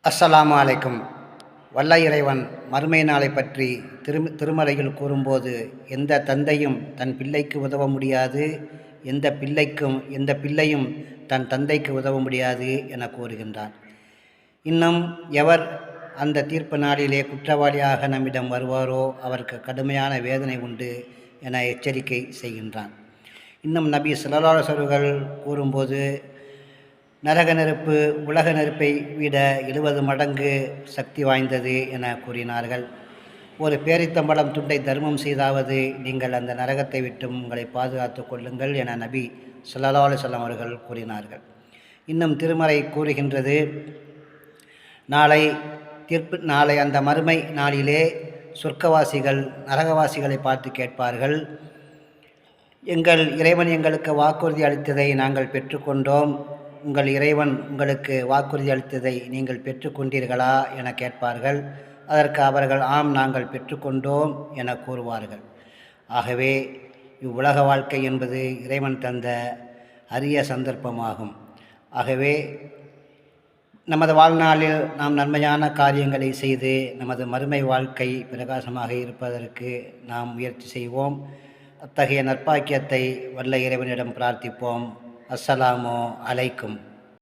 அஸ்ஸலாமு அலைக்கும். வல்ல இறைவன் மறுமை நாளை பற்றி திருமறையில் கூறும்போது, எந்த தந்தையும் தன் பிள்ளைக்கு உதவ முடியாது, எந்த பிள்ளையும் தன் தந்தைக்கு உதவ முடியாது என கூறுகின்றான். இன்னும் எவர் அந்த தீர்ப்பு நாளிலே குற்றவாளியாக நம்மிடம் வருவாரோ அவருக்கு கடுமையான வேதனை உண்டு என எச்சரிக்கை செய்கின்றான். இன்னும் நபி ஸல்லல்லாஹு அலைஹி வஸல்லம் கூறும்போது, நரக நெருப்பு உலக நெருப்பை விட 70 மடங்கு சக்தி வாய்ந்தது என கூறினார்கள். ஒரு பேரித்தம்பழம் துண்டை தர்மம் செய்தாவது நீங்கள் அந்த நரகத்தை விட்டு உங்களை பாதுகாத்து கொள்ளுங்கள் என நபி ஸல்லல்லாஹு அலைஹி வஸல்லம் அவர்கள் கூறினார்கள். இன்னும் திருமறை கூறுகின்றது, நாளை அந்த மறுமை நாளிலே சொர்க்கவாசிகள் நரகவாசிகளை பார்த்து கேட்பார்கள், எங்கள் இறைவன் எங்களுக்கு வாக்குறுதி அளித்ததை நாங்கள் பெற்றுக்கொண்டோம், உங்கள் இறைவன் உங்களுக்கு வாக்குறுதி அளித்ததை நீங்கள் பெற்றுக்கொண்டீர்களா என கேட்பார்கள். அதற்கு அவர்கள் ஆம், நாங்கள் பெற்றுக்கொண்டோம் என கூறுவார்கள். ஆகவே இவ்வுலக வாழ்க்கை என்பது இறைவன் தந்த அரிய சந்தர்ப்பமாகும். ஆகவே நமது வாழ்நாளில் நாம் நன்மையான காரியங்களை செய்து நமது மறுமை வாழ்க்கை பிரகாசமாக இருப்பதற்கு நாம் முயற்சி செய்வோம். அத்தகைய நற்பாக்கியத்தை வல்ல இறைவனிடம் பிரார்த்திப்போம். அஸ்ஸலாமு அலைக்கும்.